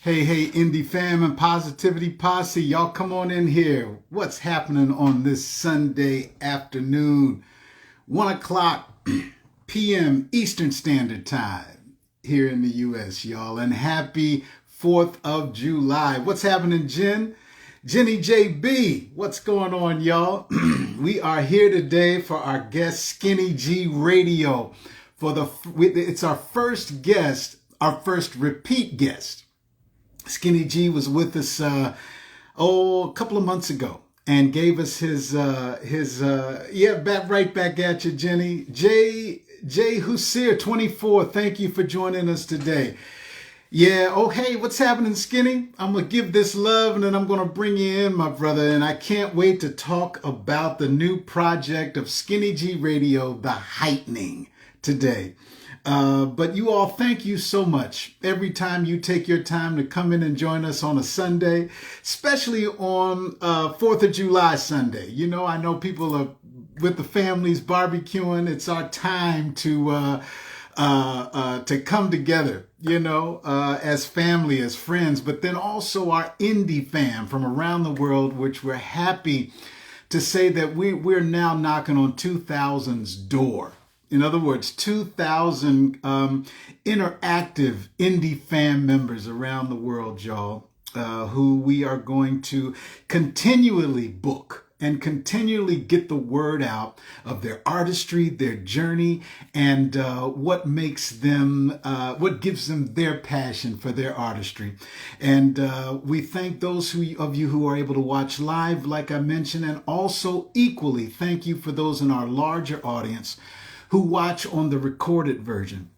Hey, Indie fam and Positivity Posse, y'all come on in here. What's happening on this Sunday afternoon? 1 o'clock p.m. Eastern Standard Time here in the U.S., y'all. And happy 4th of July. What's happening, Jen? Jenny JB, what's going on, y'all? We are here today for our guest, Skinny G Radio. It's our first guest, our first repeat guest. Skinny G was with us a couple of months ago and gave us his right back at you, Jenny. Jay Husseer 24, thank you for joining us today. Yeah, oh hey, what's happening, Skinny? I'm gonna give this love and then I'm gonna bring you in, my brother, and I can't wait to talk about the new project of Skinny G Radio, The Heightening, today. But you all, thank you so much. Every time you take your time to come in and join us on a Sunday, especially on 4th of July Sunday. You know, I know people are with the families barbecuing. It's our time to come together, you know, as family, as friends, but then also our indie fam from around the world, which we're happy to say that we're now knocking on 2000's door. In other words, 2,000 interactive indie fan members around the world, y'all, who we are going to continually book and continually get the word out of their artistry, their journey, and what gives them their passion for their artistry. And we thank those of you who are able to watch live, like I mentioned, and also equally thank you for those in our larger audience who watch on the recorded version.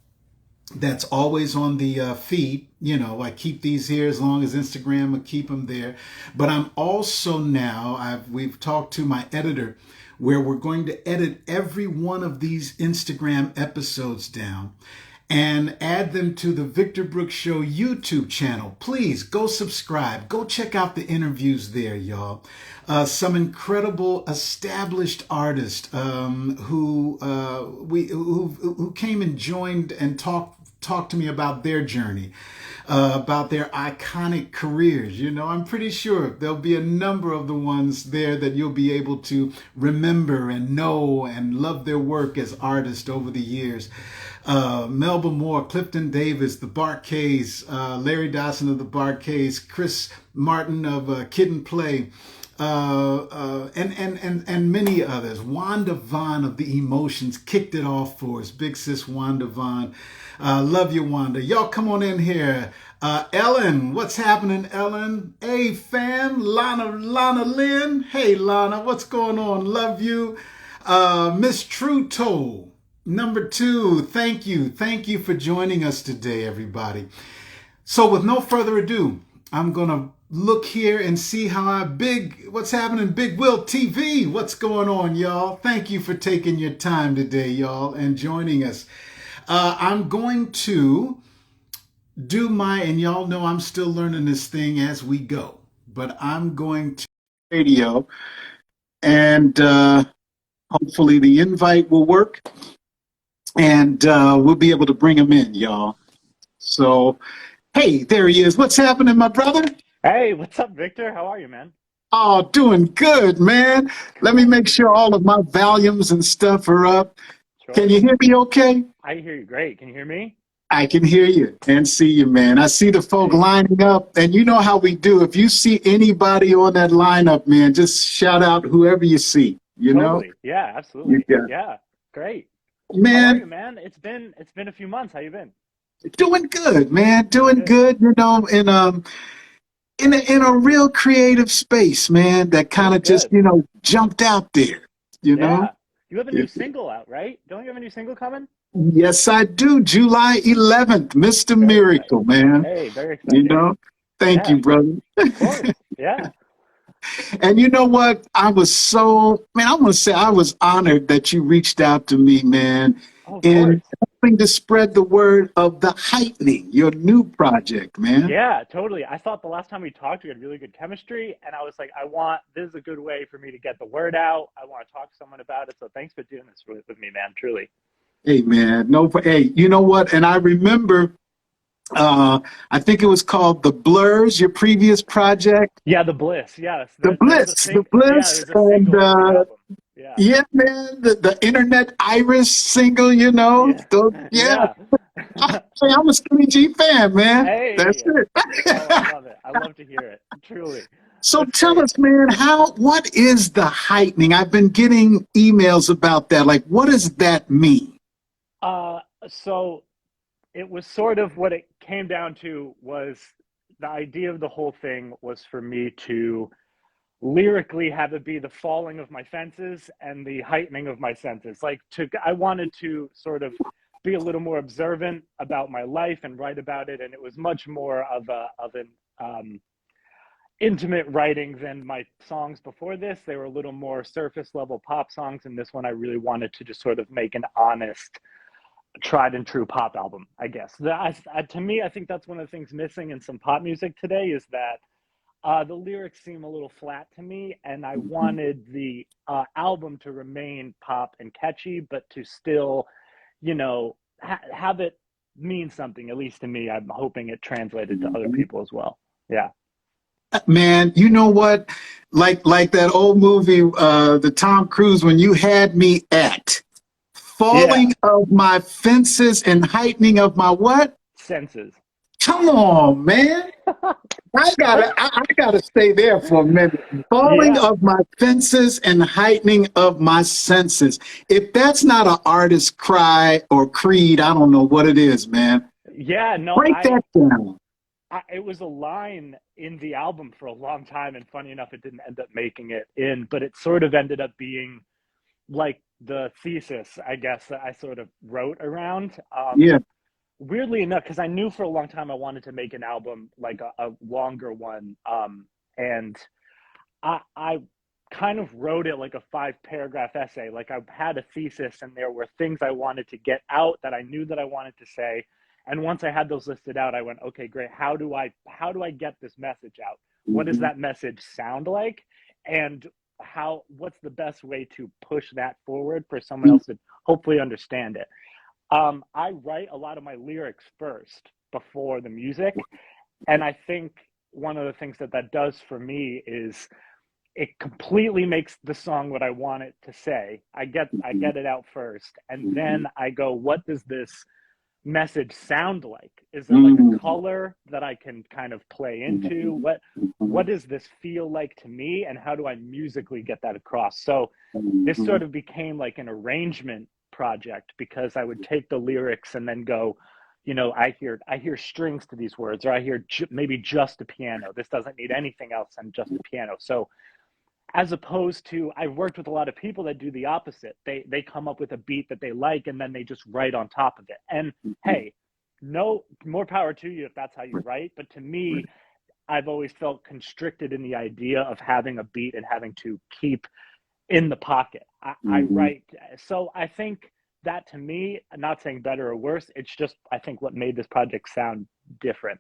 That's always on the feed. You know, I keep these here as long as Instagram will keep them there. But I'm also now, we've talked to my editor where we're going to edit every one of these Instagram episodes down and add them to the Victor Brooks Show YouTube channel. Please go subscribe. Go check out the interviews there, y'all. Some incredible established artists who came and joined and talked to me about their journey, about their iconic careers. You know, I'm pretty sure there'll be a number of the ones there that you'll be able to remember and know and love their work as artists over the years. Melba Moore, Clifton Davis, the Barkays, Larry Dawson of the Barkays, Chris Martin of Kid and Play, and many others. Wanda Vaughn of The Emotions kicked it off for us. Big sis Wanda Vaughn. Love you, Wanda. Y'all come on in here. Ellen, what's happening, Ellen? Hey, fam. Lana Lynn. Hey, Lana, what's going on? Love you. Miss Truto. Number 2, thank you. Thank you for joining us today, everybody. So with no further ado, I'm going to look here and see what's happening, Big Will TV. What's going on, y'all? Thank you for taking your time today, y'all, and joining us. I'm going to do and y'all know I'm still learning this thing as we go, but I'm going to radio and hopefully the invite will work. And we'll be able to bring him in, y'all. So, hey, there he is. What's happening, my brother? Hey, what's up, Victor? How are you, man? Oh, doing good, man. Let me make sure all of my volumes and stuff are up. Sure. Can you hear me okay? I hear you great. Can you hear me? I can hear you and see you, man. I see the folk lining up. And you know how we do. If you see anybody on that lineup, man, just shout out whoever you see, you know? Yeah, absolutely. Yeah, great. Man, how are you, man? It's been a few months. How you been? Doing good, man. Doing good, you know, in a real creative space, man, that kind of just, you know, jumped out there, you know? You have a new single out, right? Don't you have a new single coming? Yes, I do. July 11th, Mr. Very Miracle, exciting. man. Hey, very exciting. You know? Thank you, brother. Of course. Yeah. And you know what? I was honored that you reached out to me, man, in helping to spread the word of The Heightening, your new project, man. Yeah, totally. I thought the last time we talked, we had really good chemistry, and I was like, this is a good way for me to get the word out. I want to talk to someone about it. So thanks for doing this with me, man, truly. Hey, man. Hey, you know what? And I remember I think it was called The Blurs, your previous project. Yeah, the Bliss. Yes, The there was a Bliss, the yeah, Bliss, there's a and single from the album. Yeah, yeah, man, the Internet Iris single, yeah, yeah. yeah. Hey, I'm a Skinny G fan, man. That's Hey, oh, I it. love it. I love to hear it. Truly, So that's tell great. us, man, what is the heightening? I've been getting emails about that. Like, what does that mean? Uh, so it was sort of what it came down to was the idea of the whole thing was for me to lyrically have it be the falling of my fences and the heightening of my senses. Like I wanted to sort of be a little more observant about my life and write about it, and it was much more of an intimate writing than my songs before this. They were a little more surface level pop songs, and this one I really wanted to just sort of make an honest, tried and true pop album, I guess. To me, I think that's one of the things missing in some pop music today is that the lyrics seem a little flat to me, and I wanted the album to remain pop and catchy, but to still, have it mean something, at least to me. I'm hoping it translated to other people as well. Yeah. Man, you know what? Like that old movie, the Tom Cruise, when you had me at Yeah. falling of my fences and heightening of my what? Senses. Come on, man. I gotta stay there for a minute. Falling Yeah. of my fences and heightening of my senses. If that's not an artist cry or creed, I don't know what it is, man. Yeah. No, Break that down. it was a line in the album for a long time, and funny enough, it didn't end up making it in, but it sort of ended up being like the thesis, I guess, that I sort of wrote around. Yeah. Weirdly enough, because I knew for a long time I wanted to make an album like a longer one, and I kind of wrote it like a 5 paragraph essay. Like I had a thesis, and there were things I wanted to get out that I knew that I wanted to say. And once I had those listed out, I went, okay, great. How do I get this message out? What does Mhm. that message sound like? And what's the best way to push that forward for someone else to hopefully understand it? I write a lot of my lyrics first before the music, and I think one of the things that does for me is it completely makes the song what I want it to say. I get it out first, and then I go, what does this message sound like? Is there like a color that I can kind of play into? What does this feel like to me, and how do I musically get that across? So this sort of became like an arrangement project because I would take the lyrics and then go, I hear strings to these words, or I hear maybe just a piano. This doesn't need anything else than just a piano. So as opposed to, I've worked with a lot of people that do the opposite. They come up with a beat that they like, and then they just write on top of it. And hey, no more power to you if that's how you write. But to me, I've always felt constricted in the idea of having a beat and having to keep in the pocket. I write. So I think that to me, I'm not saying better or worse, it's just I think what made this project sound different.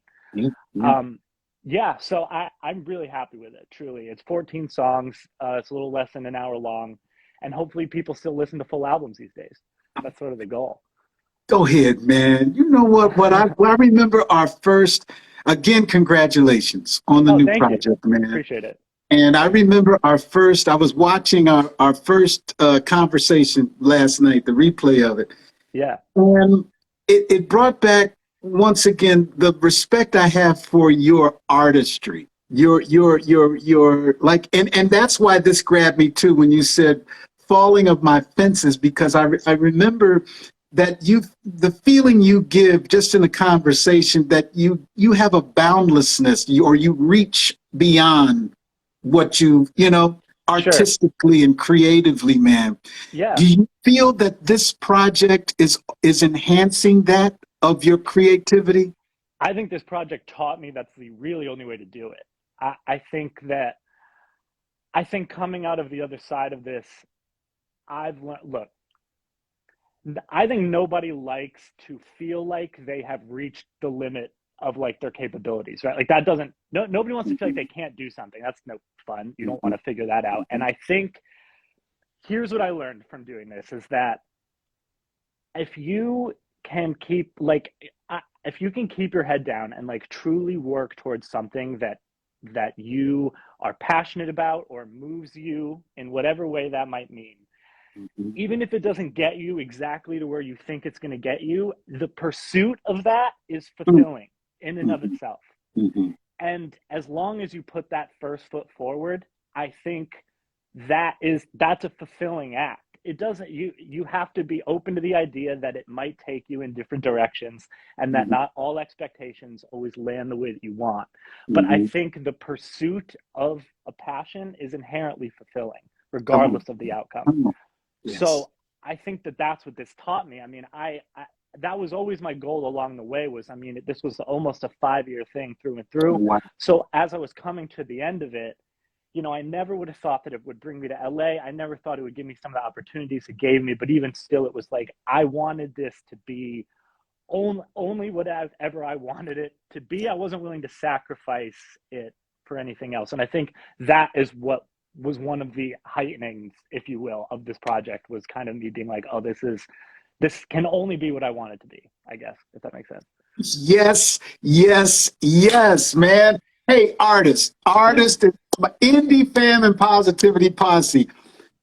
Um, yeah, so I'm really happy with it. Truly, it's 14 songs. It's a little less than an hour long, and hopefully, people still listen to full albums these days. That's sort of the goal. Go ahead, man. You know what? What I remember our first, again, congratulations on the Oh, new thank you. project, man. Appreciate it. And I remember I was watching our first conversation last night, the replay of it. Yeah, And it brought back once again the respect I have for your artistry. Your like, and that's why this grabbed me too when you said falling of my fences, because I remember that the feeling you give just in a conversation that you have a boundlessness, or you reach beyond what sure. artistically and creatively, man. Yeah, Do you feel that this project is enhancing that of your creativity? I think this project taught me that's the really only way to do it. I think coming out of the other side of this, I've learned. Look, I think nobody likes to feel like they have reached the limit of like their capabilities, right? Like that doesn't no nobody wants to feel like they can't do something. That's no fun. You don't want to figure that out. And I think here's what I learned from doing this is that if you can keep like if you can keep your head down and like truly work towards something that you are passionate about or moves you in whatever way that might mean, even if it doesn't get you exactly to where you think it's going to get you, the pursuit of that is fulfilling in and of itself. And as long as you put that first foot forward, I think that's a fulfilling act. It doesn't, you have to be open to the idea that it might take you in different directions and that not all expectations always land the way that you want. But I think the pursuit of a passion is inherently fulfilling, regardless of the outcome. Yes. So I think that's what this taught me. I mean, I that was always my goal along the way was, I mean, this was almost a 5-year thing through and through. Wow. So as I was coming to the end of it, you know, I never would have thought that it would bring me to LA. I never thought it would give me some of the opportunities it gave me, but even still, it was like, I wanted this to be only whatever I wanted it to be. I wasn't willing to sacrifice it for anything else. And I think that is what was one of the heightenings, if you will, of this project, was kind of me being like, oh, this can only be what I want it to be, I guess, if that makes sense. Yes, yes, yes, man. Hey, artist, indie fam and positivity posse.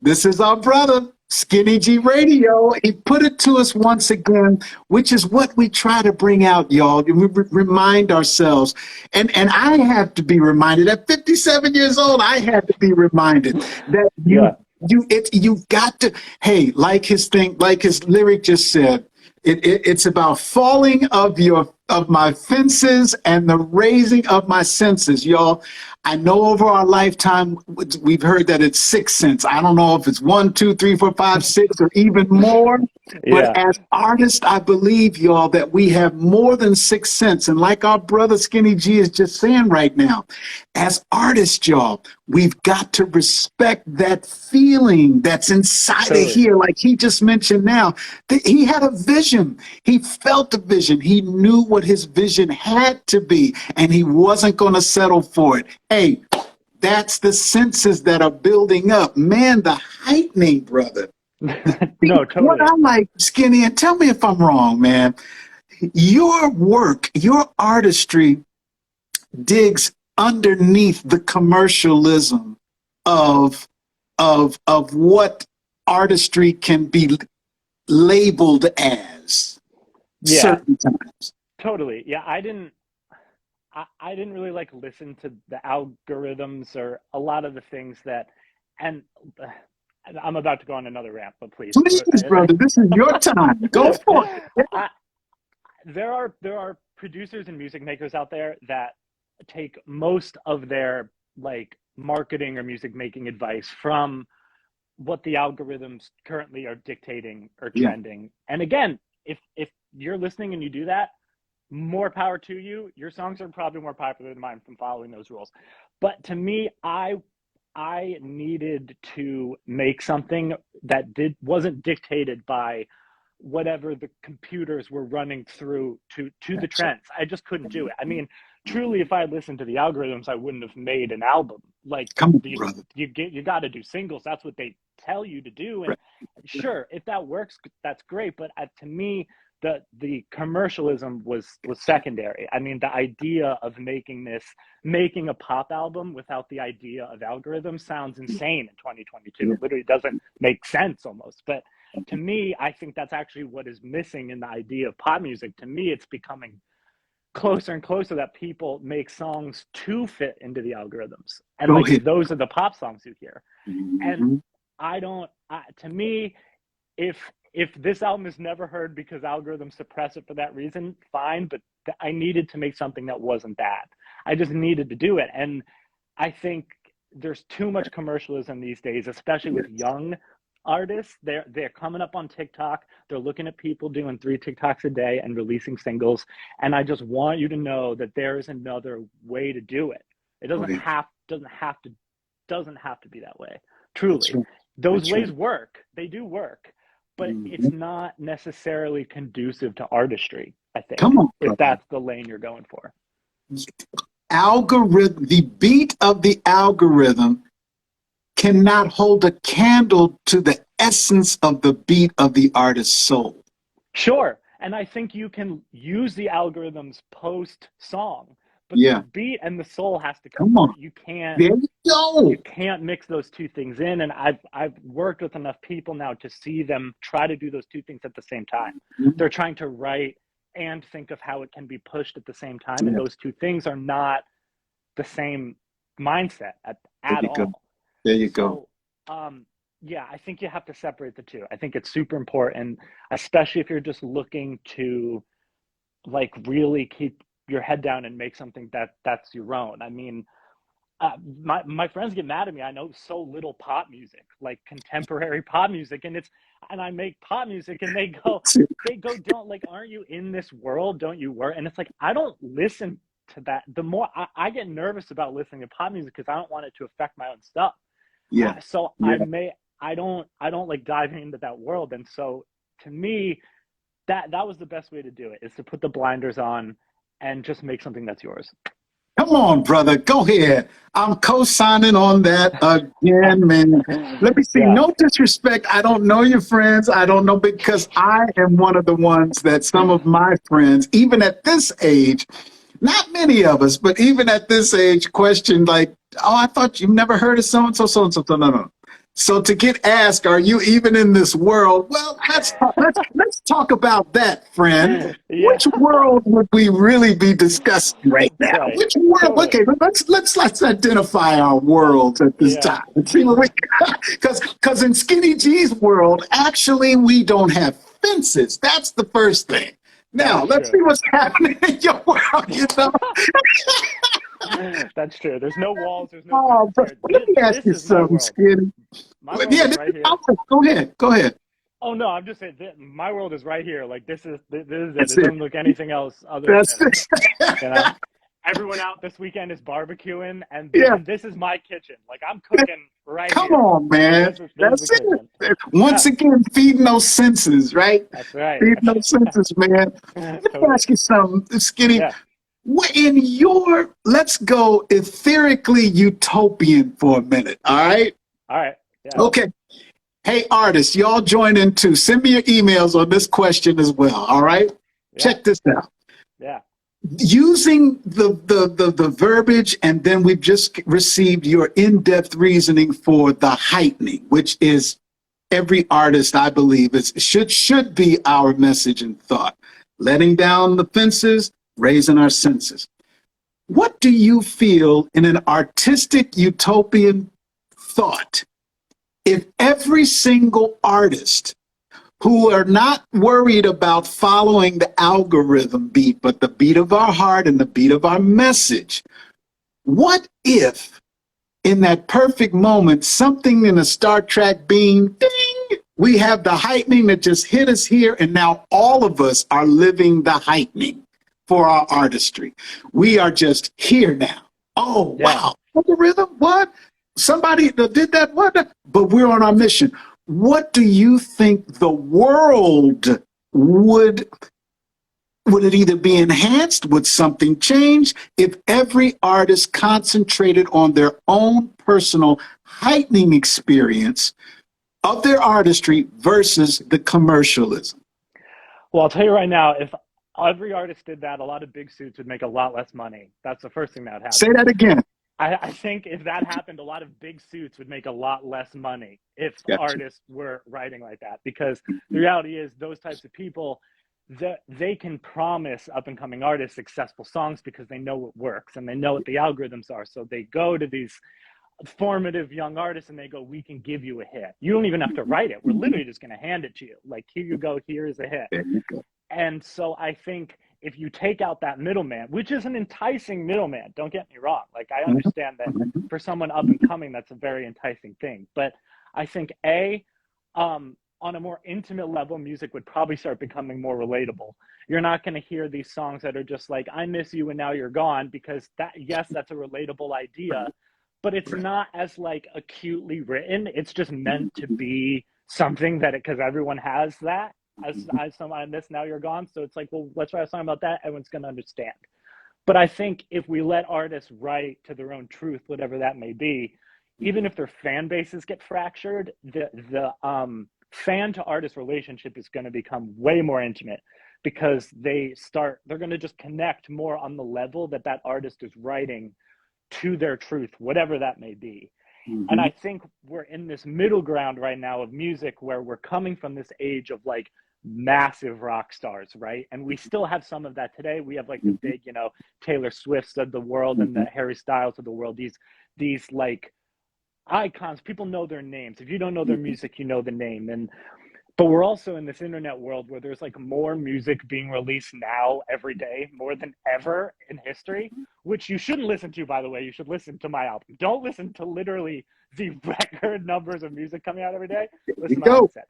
This is our brother, Skinny G Radio. He put it to us once again, which is what we try to bring out, y'all. We remind ourselves. And I have to be reminded, at 57 years old, I had to be reminded that you've got to, hey, like his lyric just said, it's about falling of my fences and the raising of my senses, y'all. I know over our lifetime, we've heard that it's 6 cents. I don't know if it's 1, 2, 3, 4, 5, 6, or even more. But as artists, I believe, y'all, that we have more than 6 cents. And like our brother Skinny G is just saying right now, as artists, y'all, we've got to respect that feeling that's inside of here. Like he just mentioned now, he had a vision. He felt a vision. He knew what his vision had to be, and he wasn't going to settle for it. Hey, that's the senses that are building up. Man, the heightening, brother. No, totally. What I like, Skinny, and tell me if I'm wrong, man, your work, your artistry digs underneath the commercialism of what artistry can be labeled as certain times. Totally. Yeah, I didn't really like listen to the algorithms or a lot of the things that, and I'm about to go on another rant, but please. Please, brother, this is your time. Go for it. There are producers and music makers out there that take most of their like marketing or music making advice from what the algorithms currently are dictating or trending. And again, if you're listening and you do that, more power to you. Your songs are probably more popular than mine from following those rules. But to me, I needed to make something that wasn't dictated by whatever the computers were running through to the trends. I just couldn't do it. I mean, truly, if I had listened to the algorithms, I wouldn't have made an album. Like, you got to do singles. That's what they tell you to do. And sure, if that works, that's great. But to me, the commercialism was secondary. I mean, the idea of making a pop album without the idea of algorithms sounds insane in 2022. It literally doesn't make sense almost. But to me, I think that's actually what is missing in the idea of pop music. To me, it's becoming closer and closer that people make songs to fit into the algorithms. And like, those are the pop songs you hear. And to me, if this album is never heard because algorithms suppress it for that reason, fine. But I needed to make something that wasn't that. I just needed to do it. And I think there's too much commercialism these days, especially with young artists. They're coming up on TikTok. They're looking at people doing 3 TikToks a day and releasing singles. And I just want you to know that there is another way to do it. It doesn't have to be that way. Truly, those ways work. They do work. But it's not necessarily conducive to artistry, I think, if that's the lane you're going for. The beat of the algorithm cannot hold a candle to the essence of the beat of the artist's soul. Sure. And I think you can use the algorithms post song, but the Yeah. beat and the soul has to come Come on. first. You can't There you go. mix those two things in. And I've worked with enough people now to see them try to do those two things at the same time. They're trying to write and think of how it can be pushed at the same time, and Yeah. those two things are not the same mindset There at you go. all. There you go. So yeah, I think you have to separate the two. I think it's super important, especially if you're just looking to like really keep your head down and make something that's your own. I mean, my friends get mad at me. I know so little pop music, like contemporary pop music, and I make pop music, and they go, don't like, aren't you in this world? Don't you work? And it's like, I don't listen to that. The more I get nervous about listening to pop music because I don't want it to affect my own stuff. Yeah. So Yeah. I don't like diving into that world. And so to me, that was the best way to do it, is to put the blinders on and just make something that's yours. Come on, brother. Go ahead. I'm co-signing on that again, man. Let me see. Yeah. No disrespect. I don't know your friends. I don't know, because I am one of the ones that some of my friends, even at this age, not many of us, but even at this age, question like, "Oh, I thought you've never heard of so and so, so and so." No, no, no. So to get asked, "Are you even in this world?" Well, let's talk about that, friend. Yeah. Which world would we really be discussing right now? Right. Which world? Totally. Okay, let's identify our worlds at this Yeah. time and see what we, because in Skinny G's world, actually, we don't have fences. That's the first thing. Now, let's True. see what's happening in your world, you know? That's true. There's no walls. There's no Oh, bro, fences let here. me ask This you is my something, world. Skinny. My world Yeah, is this right is here. awesome. Go ahead. Go ahead. Oh no, I'm just saying my world is right here. Like this is it. That's It it. doesn't look anything else other than That's this. You it. know, everyone out this weekend is barbecuing, Yeah. and this is my kitchen. Like I'm cooking right Come here. on, man. This is That's the kitchen. it. Once Yeah, again, feeding those senses, right? that's right. Feeding those senses, man. Let me Totally. ask you something, Skinny. Yeah. In your, let's go etherically utopian for a minute, all right? All right. Yeah. Okay. Hey, artists, y'all join in too. Send me your emails on this question as well, all right? Yeah. Check this out. Yeah. Using the verbiage, and then we've just received your in-depth reasoning for the heightening, which is every artist, I believe, should be our message and thought. Letting down the fences, raising our senses. What do you feel in an artistic utopian thought if every single artist who are not worried about following the algorithm beat, but the beat of our heart and the beat of our message, what if in that perfect moment, something in a Star Trek beam, ding, we have the heightening that just hit us here, and now all of us are living the heightening for our artistry. We are just here now. Oh, Yeah. wow. Algorithm? What? Somebody that did that? What? But we're on our mission. What do you think the world would it either be enhanced? Would something change if every artist concentrated on their own personal heightening experience of their artistry versus the commercialism? Well, I'll tell you right now, if every artist did that, a lot of big suits would make a lot less money. That's the first thing that would happen. Say that again. I think if that happened, a lot of big suits would make a lot less money if Gotcha. artists were writing like that. Because the reality is, those types of people, they can promise up and coming artists successful songs because they know what works and they know what the algorithms are. So they go to these formative young artists and they go, "We can give you a hit. You don't even have to write it. We're literally just going to hand it to you. Like, here you go. Here's a hit." There you go. And so I think if you take out that middleman, which is an enticing middleman, don't get me wrong. Like, I understand that for someone up and coming, that's a very enticing thing. But I think on a more intimate level, music would probably start becoming more relatable. You're not going to hear these songs that are just like, "I miss you and now you're gone," because yes, that's a relatable idea, but it's not as like acutely written. It's just meant to be something that because everyone has that. I miss now you're gone. So it's like, well, let's write a song about that. Everyone's going to understand. But I think if we let artists write to their own truth, whatever that may be, even if their fan bases get fractured, the fan to artist relationship is going to become way more intimate because they're going to just connect more on the level that that artist is writing to their truth, whatever that may be. And I think we're in this middle ground right now of music where we're coming from this age of like massive rock stars, right? And we still have some of that today. We have like the big, you know, Taylor Swifts of the world and the Harry Styles of the world. These like icons, people know their names. If you don't know their music, you know the name. But we're also in this internet world where there's like more music being released now every day, more than ever in history, which you shouldn't listen to, by the way. You should listen to my album. Don't listen to literally the record numbers of music coming out every day. Listen to what I said.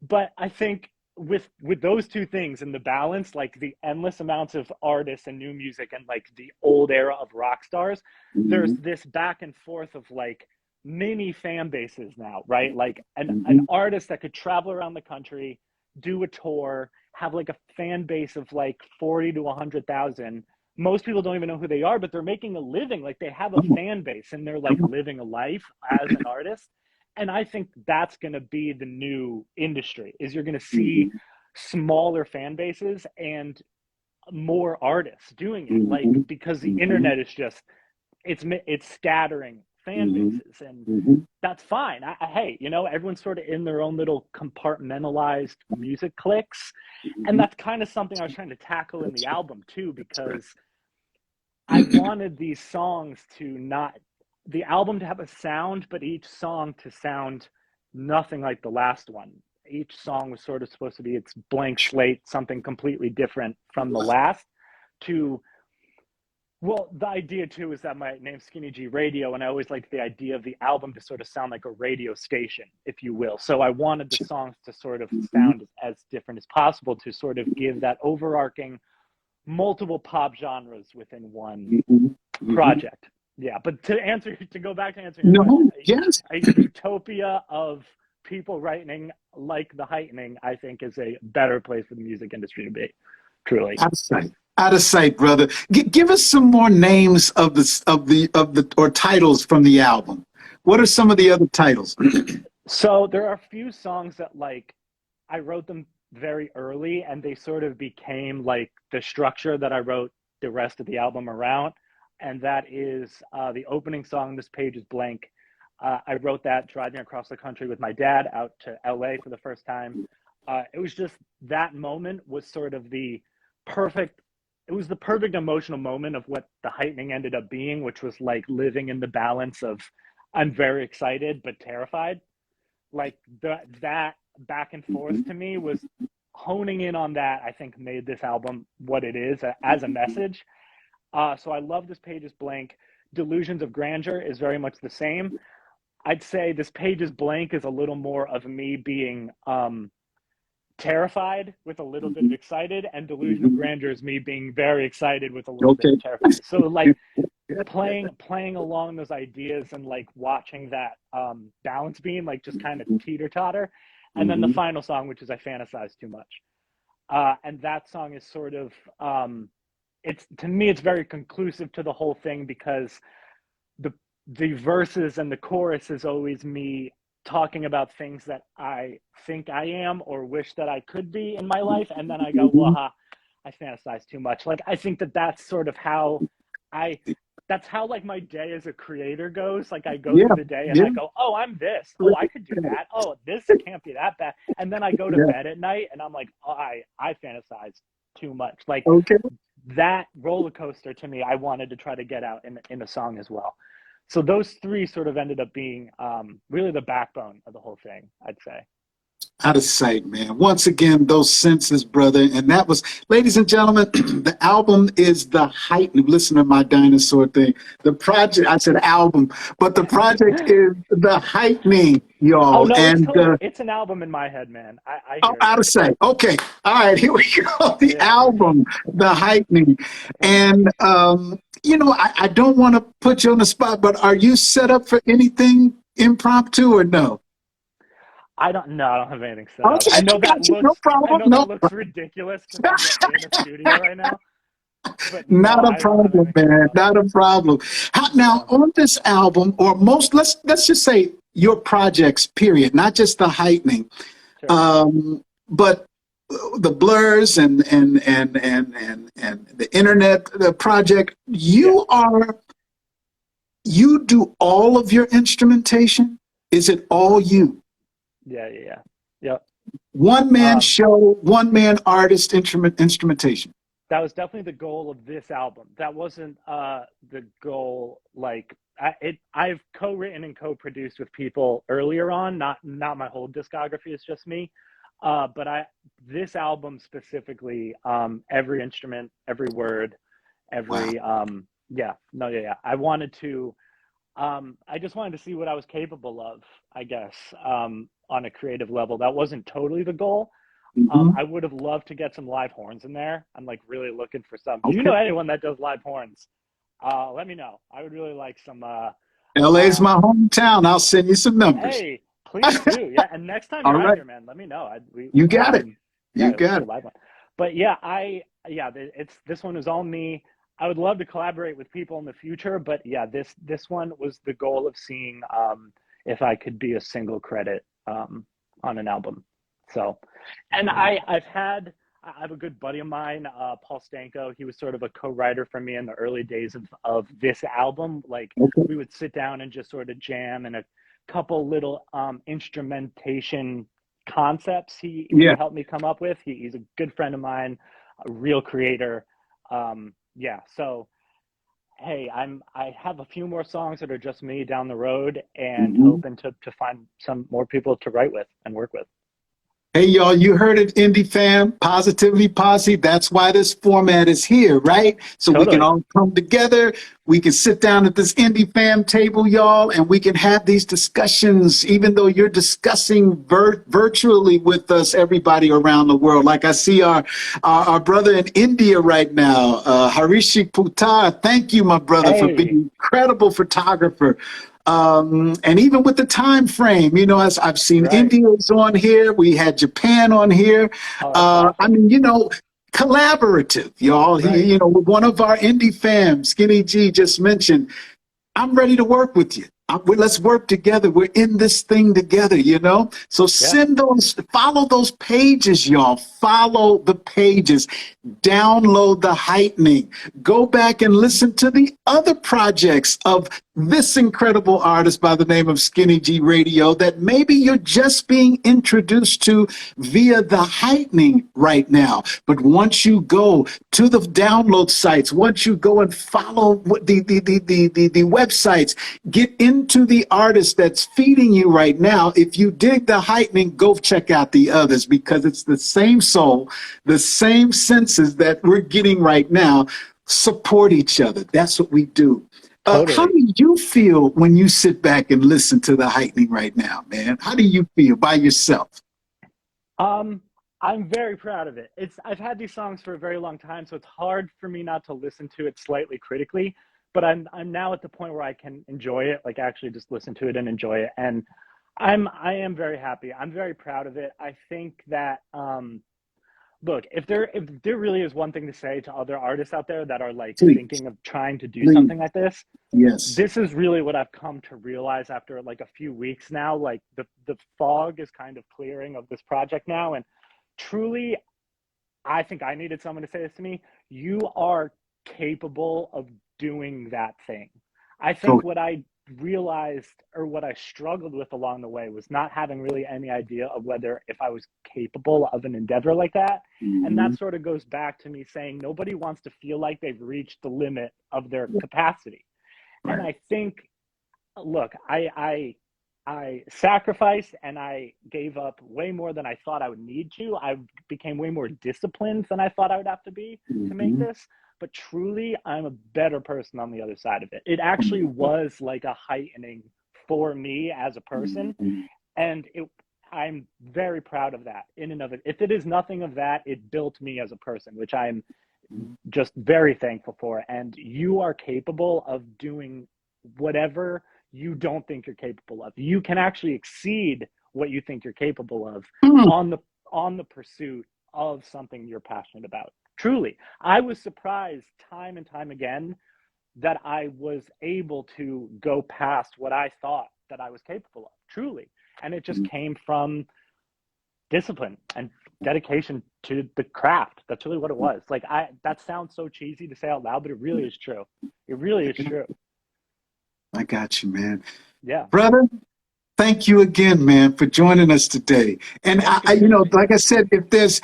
But I think with those two things and the balance, like the endless amounts of artists and new music and like the old era of rock stars, there's this back and forth of like mini fan bases now, right? Like an artist that could travel around the country, do a tour, have like a fan base of like 40 to 100,000. Most people don't even know who they are, but they're making a living. Like they have a fan base and they're like living a life as an artist. And I think that's going to be the new industry, is you're going to see smaller fan bases and more artists doing it, like, because the internet is just, it's scattering fan bases, and that's fine. Hey, you know, everyone's sort of in their own little compartmentalized music cliques, and that's kind of something I was trying to tackle in the album too, because I wanted these songs the album to have a sound, but each song to sound nothing like the last one. Each song was sort of supposed to be its blank slate, something completely different from the last. Well, the idea too is that my name's Skinny G Radio, and I always liked the idea of the album to sort of sound like a radio station, if you will. So I wanted the songs to sort of sound as different as possible, to sort of give that overarching multiple pop genres within one project. Yeah, but to go back to answering your question, a utopia of people writing like the Heightening, I think, is a better place for the music industry to be, truly. Out of sight, brother. Give us some more names of the or titles from the album. What are some of the other titles? So there are a few songs that, like, I wrote them very early, and they sort of became like the structure that I wrote the rest of the album around. And that is the opening song, This Page is Blank. I wrote that driving across the country with my dad out to LA for the first time. It was just, that moment was sort of the perfect emotional moment of what the Heightening ended up being, which was like living in the balance of, I'm very excited but terrified. Like that back and forth to me was honing in on that. I think made this album what it is as a message. So I love This Page is Blank. Delusions of Grandeur is very much the same. I'd say This Page is Blank is a little more of me being terrified with a little bit of excited, and Delusion of Grandeur is me being very excited with a little bit of terrified. So like playing along those ideas and like watching that balance beam like just kind of teeter-totter. And then the final song, which is I Fantasize Too Much. And that song is sort of it's, to me, it's very conclusive to the whole thing, because the verses and the chorus is always me talking about things that I think I am or wish that I could be in my life, and then I go, well, I fantasize too much. Like, I think that's sort of how that's how like my day as a creator goes. Like I go through the day and I go, oh, I'm this. Oh, I could do that. Oh, this can't be that bad. And then I go to bed at night and I'm like, oh, I fantasize too much. Like that roller coaster to me, I wanted to try to get out in a song as well. So those three sort of ended up being really the backbone of the whole thing, I'd say. Out of sight, man. Once again, those senses, brother. And that was, ladies and gentlemen, the album is The Heightening. Listen to my dinosaur thing. The project, I said album, but the project is The Heightening, y'all. Oh, no, and it's an album in my head, man. I hear out of sight. Okay. All right, here we go. The album, The Heightening. And, you know, I don't want to put you on the spot, but are you set up for anything impromptu or no? I don't have anything set up. I know that looks, no problem. That looks ridiculous in the studio right now. But not a problem, man. Not a problem. Now, on this album, or let's just say your projects, period, not just The Heightening, but the blurs and the internet the project, Yeah, you do all of your instrumentation? Is it all you? yeah. Yep. One man Um, show, one man artist instrumentation. that was definitely the goal of this album. That wasn't the goal. Like I've co-written and co-produced with people earlier on. Not my whole discography. It's just me. But this album specifically, every instrument, every word, Wow. every yeah, no, yeah. I wanted to. I just wanted to see what I was capable of. I guess on a creative level. That wasn't totally the goal. Hmm. I would have loved to get some live horns in there. I'm like really looking for some. If you Okay. know anyone that does live horns, let me know. I would really like some. LA's my Um, hometown. I'll send you some numbers. hey, please do. Yeah, and next time All you're out right. here, man, let me know. You got it. You Yeah, let's got do a it. live one. But yeah, it's this one is all me. I would love to collaborate with people in the future, but yeah, this one was the goal of seeing if I could be a single credit on an album. So, and I have a good buddy of mine, Paul Stanko. He was sort of a co-writer for me in the early days of this album. Like Okay. we would sit down and just sort of jam and a couple little instrumentation concepts he Yeah. helped me come up with. He's a good friend of mine, a real creator. Yeah, so hey, I have a few more songs that are just me down the road and Mhm. hoping to find some more people to write with and work with. Hey, y'all, you heard it, Indie fam, Positively Posse. That's why this format is here, right? So we can Totally. all come together. We can sit down at this Indie fam table, y'all, and we can have these discussions, even though you're discussing virtually with us, everybody around the world. Like I see our brother in India right now, Harishi Puttar. Thank you, my brother, for being Hey, an incredible photographer. And even with the time frame, as I've seen right. India was on here, we had Japan on here. Oh, that's I awesome. mean, collaborative, y'all. Right. One of our indie fams, Skinny G, just mentioned, I'm ready to work with you. Let's work together. We're in this thing together. So Yeah. follow those pages, y'all. Follow the pages. Download the heightening. Go back and listen to the other projects of this incredible artist by the name of Skinny G Radio that maybe you're just being introduced to via the heightening right now. But once you go to the download sites, once you go and follow the websites, get into the artist that's feeding you right now. If you dig the heightening, go check out the others because it's the same soul, the same senses that we're getting right now. Support each other. That's what we do. How Totally. do you feel when you sit back and listen to the heightening right now, man? How do you feel by yourself? Um, I'm very proud of it. I've had these songs for a very long time, so it's hard for me not to listen to it slightly critically. But I'm now at the point where I can enjoy it, like actually just listen to it and enjoy it. And I am very happy. I'm very proud of it. I think that look, if there really is one thing to say to other artists out there that are like Please, thinking of trying to do please. something like this, Yes. this is really what I've come to realize after like a few weeks now. Like the fog is kind of clearing of this project now, and truly, I think I needed someone to say this to me. You are capable of doing that thing. I Go. think what I realized or what I struggled with along the way was not having really any idea of whether if I was capable of an endeavor like that. And Mhm. that sort of goes back to me saying nobody wants to feel like they've reached the limit of their capacity. And Right. I think, look, I sacrificed and I gave up way more than I thought I would need to. I became way more disciplined than I thought I would have to be to make Mhm. this. But truly, I'm a better person on the other side of it. It actually was like a heightening for me as a person. Mhm. And I'm very proud of that in and of it. If it is nothing of that, it built me as a person, which I'm just very thankful for. And you are capable of doing whatever you don't think you're capable of. You can actually exceed what you think you're capable of Mhm. on the pursuit of something you're passionate about. Truly, I was surprised time and time again that I was able to go past what I thought that I was capable of. Truly, and it just came from discipline and dedication to the craft. That's really what it was. Like, that sounds so cheesy to say out loud, but it really is true. It really is true. I got you, man. Yeah. Brother, thank you again, man, for joining us today. And you know, like I said, if there's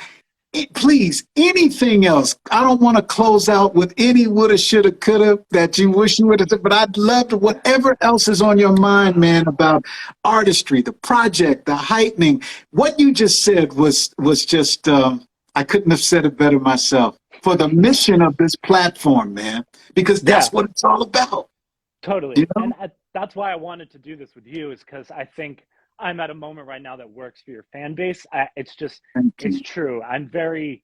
please anything else, I don't want to close out with any woulda, shoulda, coulda that you wish you would have, but I'd love to, whatever else is on your mind, man, about artistry, the project, the heightening. What you just said was just, I couldn't have said it better myself, for the mission of this platform, man, because that's what it's all about. Totally. You know? And that's why I wanted to do this with you, is because I think I'm at a moment right now that works for your fan base. It's just, it's true. I'm happy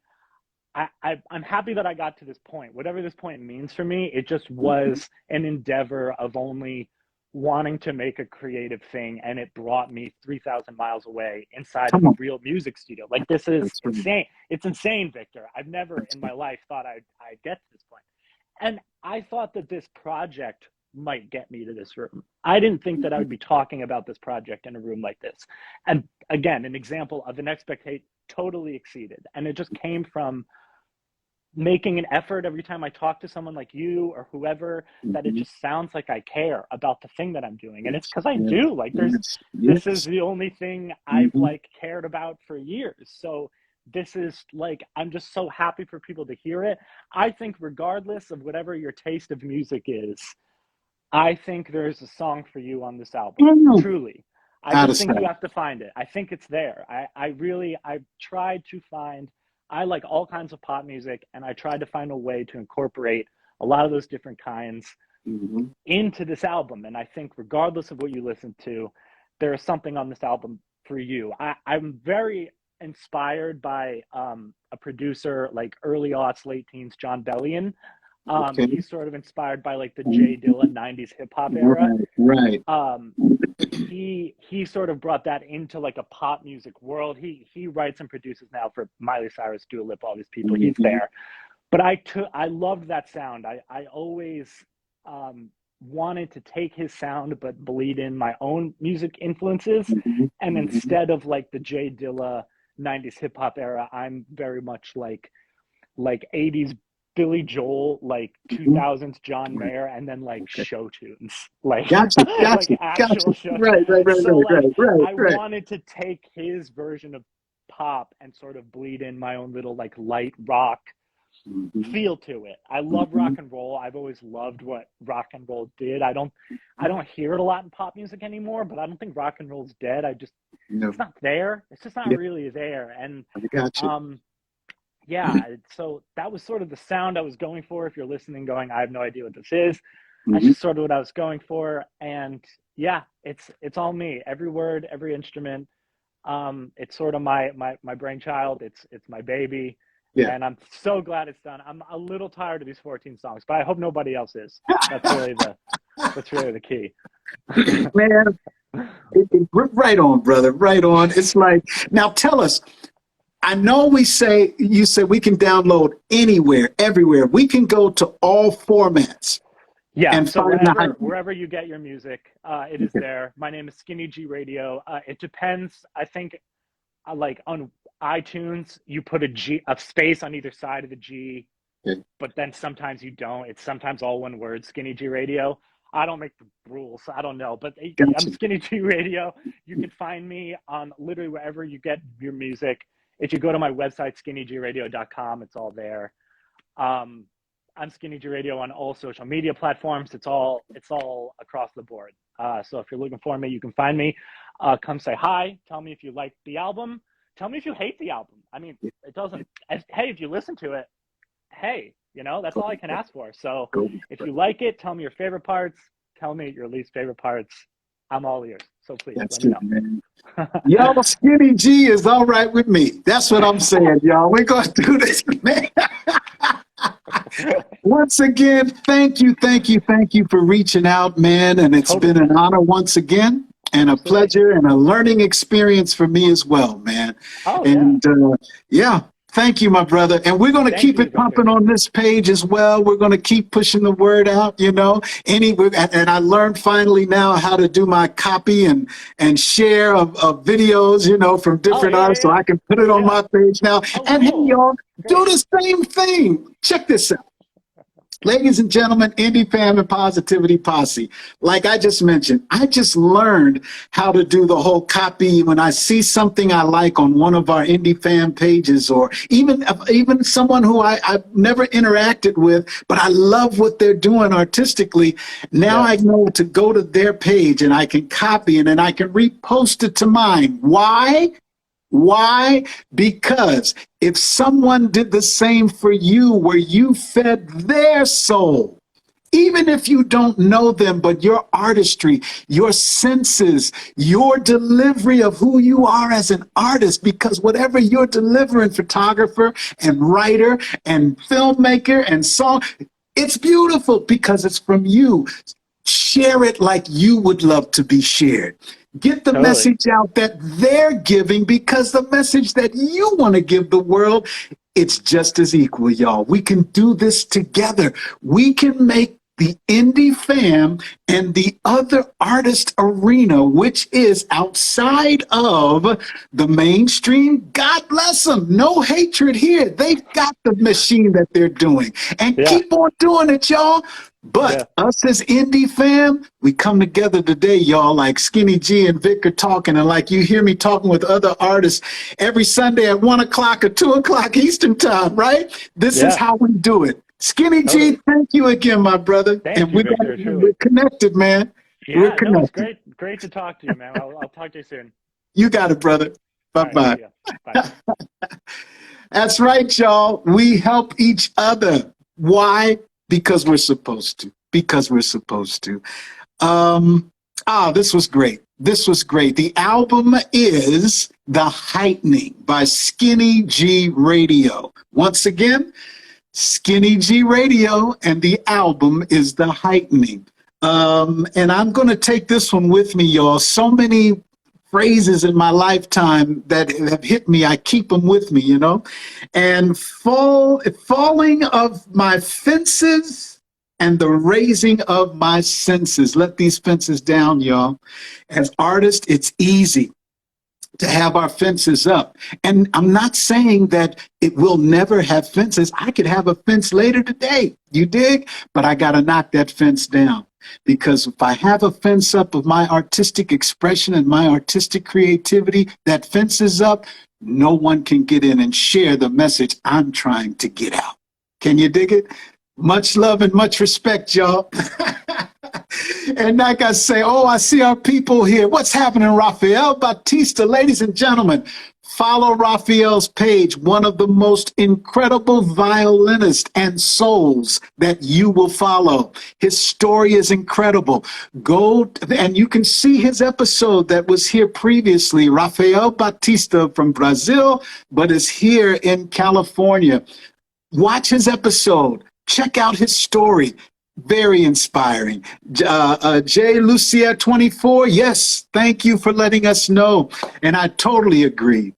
that I got to this point. Whatever this point means for me, it just was an endeavor of only wanting to make a creative thing, and it brought me 3,000 miles away inside of a real music studio. Like, this is insane. It's insane, Victor. I've never in my life thought I'd get to this point. And I thought that this project might get me to this room. I didn't think that I would be talking about this project in a room like this. And again, an example of an expectation totally exceeded. And it just came from making an effort every time I talk to someone like you or whoever, that it just sounds like I care about the thing that I'm doing. And it's because I do. Like, this is the only thing I've like cared about for years. So this is like, I'm just so happy for people to hear it. I think regardless of whatever your taste of music is, I think there's a song for you on this album. Truly. I just think you have to find it. I think it's there. I've tried to find, I like all kinds of pop music, and I tried to find a way to incorporate a lot of those different kinds into this album. And I think regardless of what you listen to, there is something on this album for you. I'm very inspired by a producer like early aughts, late teens, John Bellion. He's sort of inspired by like the J Dilla 90s hip hop era. Right. He sort of brought that into like a pop music world. He writes and produces now for Miley Cyrus, Dua Lipa, all these people. He's there. But I loved that sound. I always wanted to take his sound but bleed in my own music influences. And instead of like the J Dilla 90s hip hop era, I'm very much like 80s Billy Joel, like 2000s John Mayer, and then like show tunes, like gotcha. actual show. Right. So I wanted to take his version of pop and sort of bleed in my own little like light rock feel to it. I love rock and roll. I've always loved what rock and roll did. I don't hear it a lot in pop music anymore, but I don't think rock and roll's dead. It's not there. It's just not really there. And yeah, so that was sort of the sound I was going for. If you're listening going, I have no idea what this is, that's just sort of what I was going for. And yeah, it's all me. Every word, every instrument. It's sort of my brainchild. It's my baby. Yeah. And I'm so glad it's done. I'm a little tired of these 14 songs, but I hope nobody else is. That's really the key. Man, right on, brother. Right on. It's like, now tell us, I know you say we can download anywhere, everywhere. We can go to all formats. Yeah, and so wherever you get your music, it is there. My name is Skinny G Radio. It depends. I think like on iTunes, you put a space on either side of the G, but then sometimes you don't. It's sometimes all one word, Skinny G Radio. I don't make the rules. I don't know, but I'm Skinny G Radio. You can find me on literally wherever you get your music. If you go to my website, skinnygradio.com, it's all there. I'm Skinny G Radio on all social media platforms. It's all across the board. So if you're looking for me, you can find me. Come say hi. Tell me if you like the album. Tell me if you hate the album. I mean, it doesn't. Hey, if you listen to it, hey, that's all I can ask for. So if you like it, tell me your favorite parts. Tell me your least favorite parts. I'm all ears. So please let me know. Man. Y'all, Skinny G is all right with me. That's what I'm saying, y'all. We're going to do this, man. Once again, thank you for reaching out, man. And it's been an honor once again, and a pleasure and a learning experience for me as well, man. Oh, and yeah, Thank you, my brother. And we're going to Thank keep you, it pumping Victor. on this page as well. We're going to keep pushing the word out, you know. And I learned finally now how to do my copy and share of videos, you know, from Oh, different yeah, artists. So yeah, I can put it on yeah. my page now. Oh, And hey, cool. y'all, do Great. the same thing. Check this out. Ladies and gentlemen, Indie Fam and Positivity Posse. Like I just mentioned, I just learned how to do the whole copy when I see something I like on one of our Indie Fam pages, or even someone who I've never interacted with, but I love what they're doing artistically. Now Yeah, I know to go to their page and I can copy it and I can repost it to mine. Why? Why? Because if someone did the same for you, where you fed their soul, even if you don't know them, but your artistry, your senses, your delivery of who you are as an artist, because whatever you're delivering, photographer and writer and filmmaker and song, it's beautiful because it's from you. Share it like you would love to be shared. Get the totally. message out that they're giving, because the message that you want to give the world, it's just as equal, y'all. We can do this together. We can make the indie fam and the other artist arena, which is outside of the mainstream. God bless them. No hatred here. They've got the machine that they're doing. And Yeah, keep on doing it, y'all. yeah, But us as indie fam, we come together today, y'all, like Skinny G and Vic are talking, and like you hear me talking with other artists every Sunday at 1 o'clock or 2 o'clock Eastern time, right? This is yeah, how we do it. Skinny G, totally. thank you again, my brother. Thank And you, Victor, we're truly. connected, man. We're Yeah, no, it's connected. great. Great to talk to you, man. I'll talk to you soon. You got it, brother. All right, Bye-bye. see ya. Bye. That's right, y'all. We help each other. Why? Because we're supposed to. Because we're supposed to. This was great. This was great. The album is The Heightening by Skinny G Radio. Once again, Skinny G Radio, and the album is The Heightening. And I'm going to take this one with me, y'all. So many phrases in my lifetime that have hit me, I keep them with me, you know. And falling of my fences and the raising of my senses. Let these fences down, y'all. As artists, it's easy to have our fences up. And I'm not saying that it will never have fences. I could have a fence later today. You dig? But I got to knock that fence down. Because if I have a fence up of my artistic expression and my artistic creativity, that fence is up, no one can get in and share the message I'm trying to get out. Can you dig it? Much love and much respect, y'all. And like I say, I see our people here. What's happening, Rafael Batista? Ladies and gentlemen, follow Rafael's page, one of the most incredible violinists and souls that you will follow. His story is incredible. Go and you can see his episode that was here previously. Rafael Batista from Brazil, but is here in California. Watch his episode. Check out his story. Very inspiring. Jay Lucia 24, yes, thank you for letting us know. And I totally agree.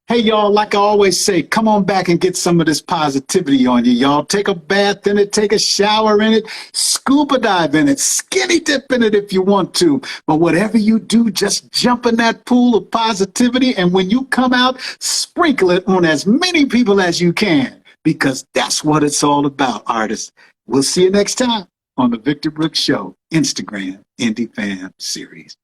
Hey, y'all, like I always say, come on back and get some of this positivity on you, y'all. Take a bath in it, take a shower in it, scuba dive in it, skinny dip in it if you want to. But whatever you do, just jump in that pool of positivity. And when you come out, sprinkle it on as many people as you can, because that's what it's all about, artists. We'll see you next time on the Victor Brooks Show, Instagram Indie Fan Series.